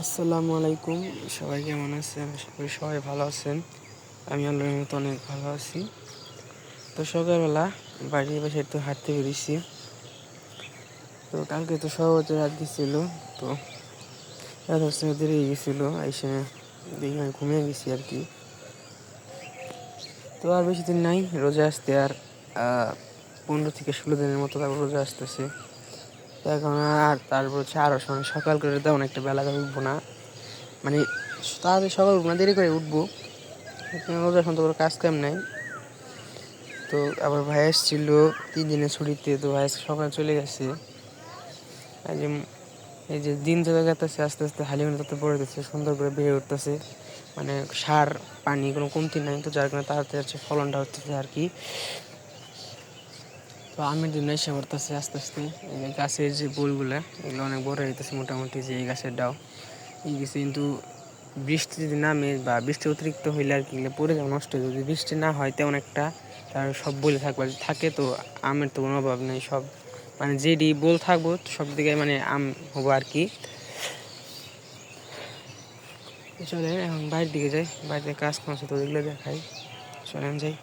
আসসালামু আলাইকুম। সবাই কেমন আছেন? আশা করি সবাই ভালো আছেন। আমি আল্লাহর মতো অনেক ভালো আছি। তো সকালবেলা বাড়ির পাশে একটু হাঁটতে বেরিয়েছি। তো কালকে তো সহজে রাত দিছিল, তো রাত দেরি হয়ে গেছিলো, এসে দেখি আমি ঘুমিয়ে গেছি আর কি। তো আর বেশি দিন নাই রোজা আসতে, আর 15 থেকে 16 দিনের মতো তারপর রোজা আসতেছে। তো এখন আর তারপর হচ্ছে আরও সকাল করে তেমন একটা বেলা করে উঠবো না, মানে তাড়াতাড়ি সকাল উঠবো না, দেরি করে উঠবো। রোজা এখন তো কোনো কাজ কাম নাই। তো আবার ভাই এসেছিল 3 দিনের ছুটিতে, তো ভাই সকালে চলে গেছে। আর এই যে দিন যত যাচ্ছে আস্তে আস্তে হালিমে তত বড় হচ্ছে, সুন্দর করে বেড়ে উঠতেছে, মানে সার পানি কোনো কমতি নাই, তো যার কারণে তাড়াতাড়ি হচ্ছে ফলনটা হচ্ছে আর কি। তো আমের দিন এসে পড়তেছে আস্তে আস্তে। এই যে গাছের যে বোলগুলা এগুলো অনেক বড় হইতেছে মোটামুটি, যে এই গাছের ডাও এই গেছে। কিন্তু বৃষ্টি যদি নামে বা বৃষ্টি অতিরিক্ত হইলে আর কি পড়ে যাবে, নষ্ট হয়ে, যদি বৃষ্টি না হয় তেমন একটা, তার সব বলে থাকবে থাকে, তো আমের তো কোনো অভাব নেই। সব মানে যেডি বল থাকবো সব দিকে মানে আম হবো আর কি। চলেন এখন বাইরের দিকে যাই, বাইরে কাজ কাম আছে তো ওইগুলো দেখাই। চলেন যাই।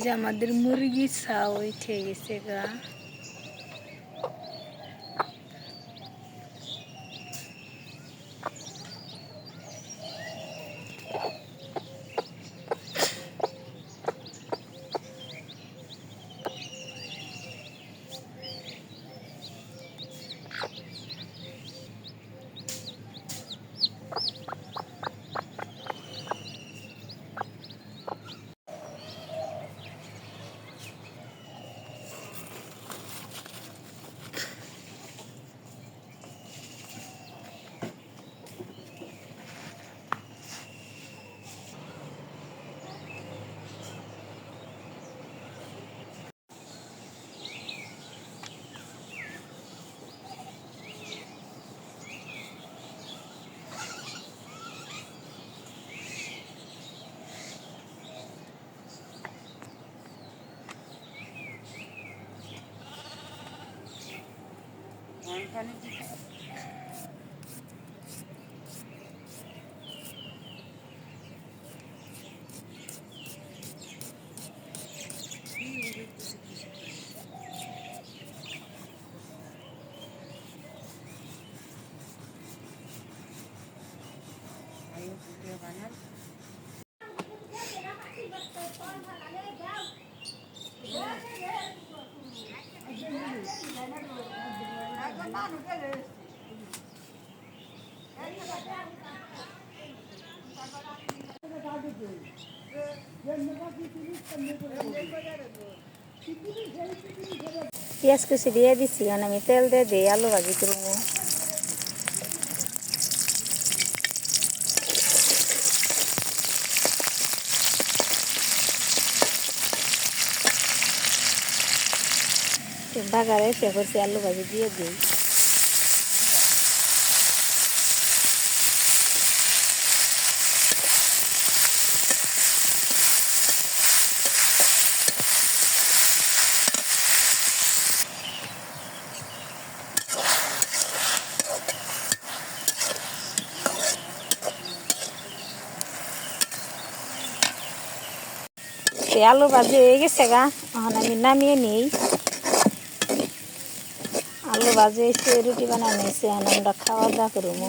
যে আমাদের মুরগি ছাও উঠে গেছে গা। পেঁয়াজ কুচি দিয়ে দিছি, আমি তেল দিয়ে দিই, আলু ভাজি করবো। বাগারে সে করছি, আলু ভাজি দিয়ে দিই। আলু ভাজি হয়ে গেছে গা, এখন আমি নামিয়ে নিই। আলু ভাজি এসে রুটি বানানো হয়েছে, এখন আমরা খাওয়া দাওয়া করবো।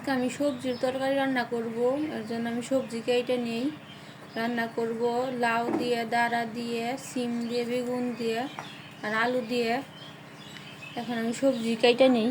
আজকে আমি সবজির তরকারি রান্না করব, এর জন্য আমি সবজি কেটে নিই। রান্না করব লাউ দিয়ে, দাঁড়া দিয়ে, সিম দিয়ে, বেগুন দিয়ে আর আলু দিয়ে। এখন আমি সবজি কেটে নিই।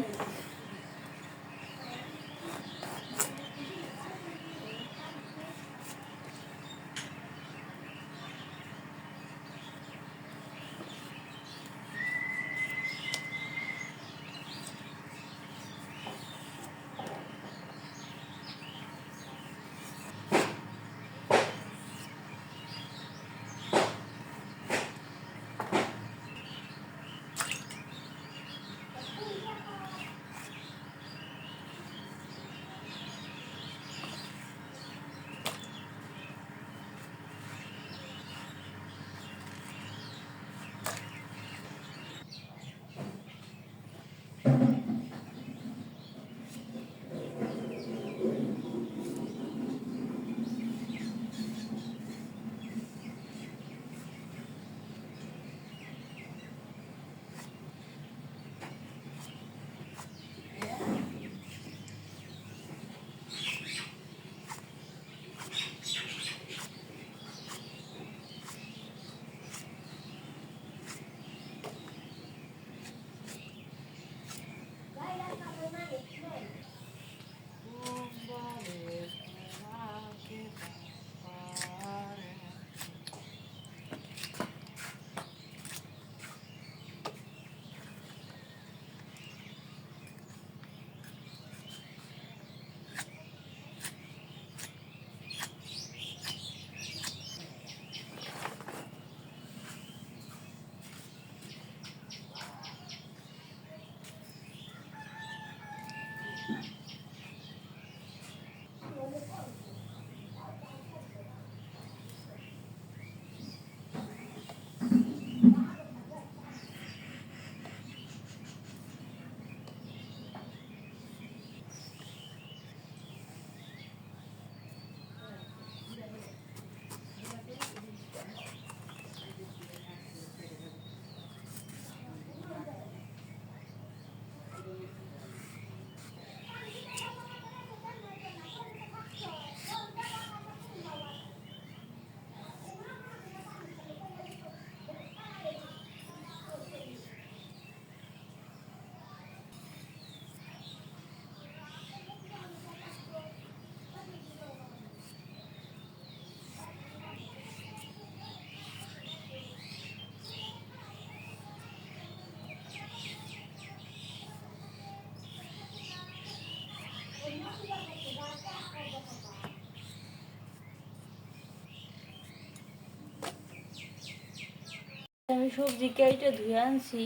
আমি সবজি কেটে ধুয়ে আনছি।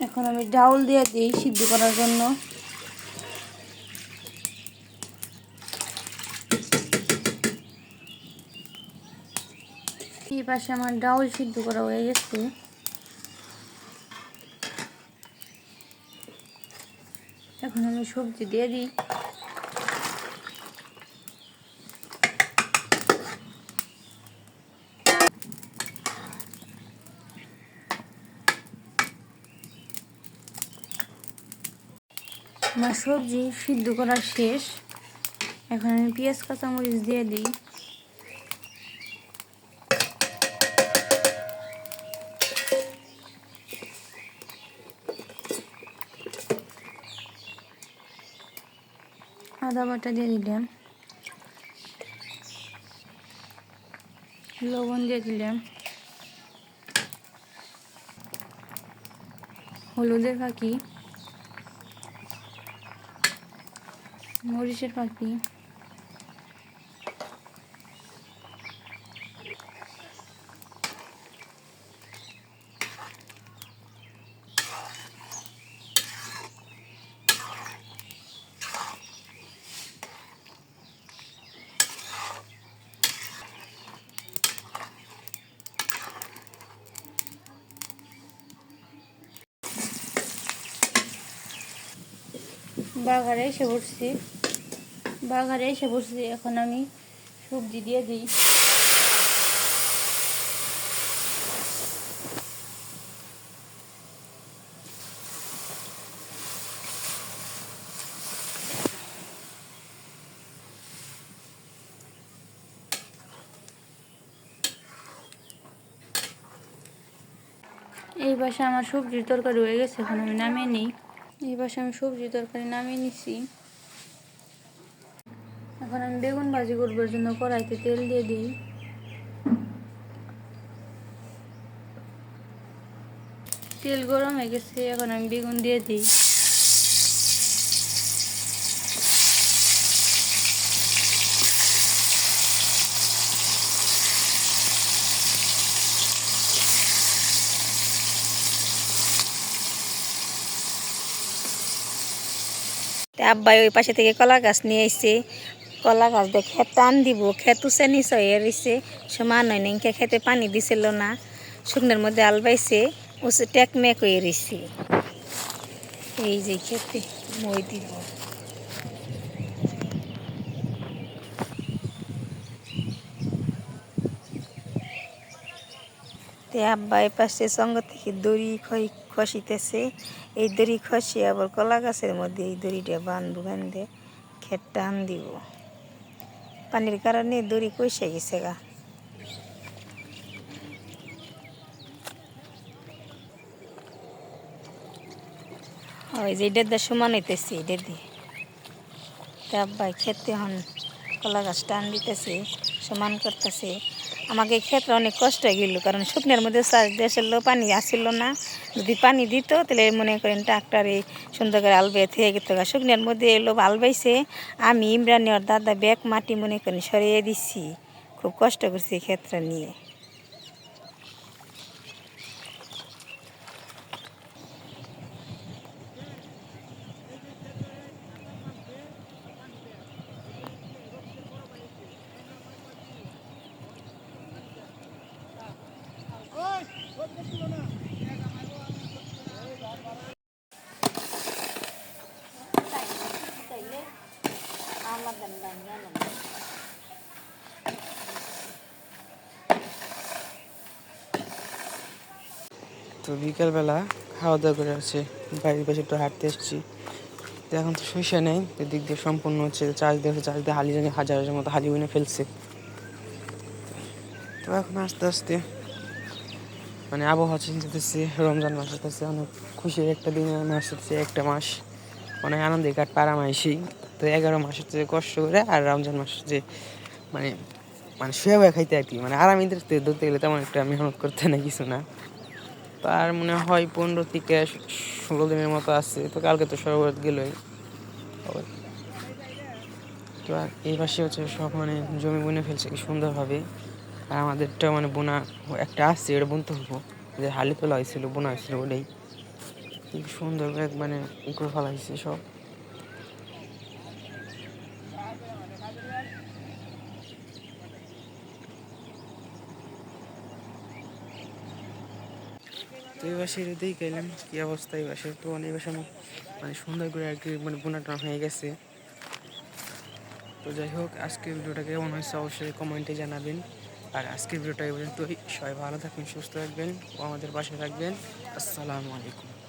এখন আমি ডাউল দিয়ে দিই সিদ্ধ করার জন্য। এই পাশে আমার ডাউল সিদ্ধ করা হয়ে গেছে। এখন আমি সবজি দিয়ে দিই। আমার সবজি সিদ্ধ করা শেষ। এখন আমি পেঁয়াজ কাঁচামরিচ দিয়ে দিই। আদা বাটা দিয়ে দিলাম, লবণ দিয়ে দিলাম, হলুদের ফাঁকি, মরিচের ফাঁকি, বাগারে এসে বসছি। এখন আমি সবজি দিয়ে দিই। এই পাশে আমার সবজির তরকারি হয়ে গেছে, এখন আমি নামিয়ে নিই। এই পাশে আমি সবজির তরকারি নামিয়ে নিছি। এখন আমি বেগুন ভাজি করবার জন্য কড়াইতে তেল দিয়ে দিই। তেল গরম হয়ে গেছে, এখন আমি বেগুন দিয়ে দিই। আব্বাই ওই পাশে থেকে কলা গাছ নিয়ে এসছে, কলা গাছ দিয়ে খেত টান দিব, খেত উঁচে নিচে হয়ে রয়েছে, সমান হয় না, খেতে পানি দিছিল না, শুকনোর মধ্যে আলবাইছে, উঁচু টেকমেক হয়ে রয়েছে। এই যে খেতে মই দিব। তে আব্বাই পাশে সঙ্গ থেকে দড়ি খসিতেছে, এই দড়ি খসিয়ে আবার কলা গাছের মধ্যে এই দড়িটা বাঁধে খেত টান দিব। পানির কারণে দড়ি কইসে গেছে গা। ওই যে এটা দিয়ে সমান হইতেছে, এটা দিয়ে আব্বাই খেতে হন কলা গাছ টান দিতেছে, সমান করতেছে। আমাকে ক্ষেত্রে অনেক কষ্ট হয়ে গেল, কারণ শুকনের মধ্যে চাষ দেশের লো পানি আসছিল না, যদি পানি দিত তাহলে মনে করেন ট্রাক্টরে সুন্দর করে আলবে থেকে গেত। শুকনের মধ্যে এলো আলবাইছে, আমি ইমরানি ওর দাদা ব্যাগ মাটি মনে করেন সরিয়ে দিচ্ছি, খুব কষ্ট করছি ক্ষেত্রে নিয়ে। তো বিকেলবেলা খাওয়া দাওয়া করে আছে, বাড়ির পাশে একটু হাঁটতে এসেছি। তো এখন তো সরিষা নেই, এদিক দিয়ে সম্পূর্ণ হচ্ছে চাষ দিয়ে হালি জানি হাজার হাজার মতো হালি বনে ফেলছে। তো এখন আস্তে আস্তে মানে আবহাওয়া চেঞ্জ হতেছে, রমজান মাস হতেছে, অনেক খুশির একটা দিন মাস হচ্ছে, একটা মাস অনেক আনন্দের কাট পারামাইসি। তো 11 মাস হচ্ছে কষ্ট করে, আর রমজান মাস হচ্ছে মানে মানে শুয়ে বয়ে খাইতে আর কি, মানে আরামে ধরতে গেলে তেমন একটা মেহনত করতে না কিছু না। তো আর মনে হয় 15 থেকে 16 দিনের মতো আছে। তো কালকে তো শরবত গেলই। তো আর এই পাশে হচ্ছে সব মানে জমি বুনে ফেলছে কি সুন্দরভাবে, আর আমাদেরটা মানে বোনা একটা আসছে, এটা বুনতে হবো, যে হালি তোলা হয়েছিল বোনা হয়েছিল ওটাই কি সুন্দর মানে করে ফেলা হয়েছে সব। তো এই বাসে এটাতেই গেলাম কি অবস্থা এই বাসে। তো অনেক বাসে মানে সুন্দর করে আর কি মানে বোনাটা হয়ে গেছে। তো যাই হোক, আজকের ভিডিওটা কেমন হয়েছে অবশ্যই কমেন্টে জানাবেন। আর আজকের ভিডিওটা এই পর্যন্তই। সবাই ভালো থাকবেন, সুস্থ থাকবেন ও আমাদের পাশে থাকবেন। আসসালামু আলাইকুম।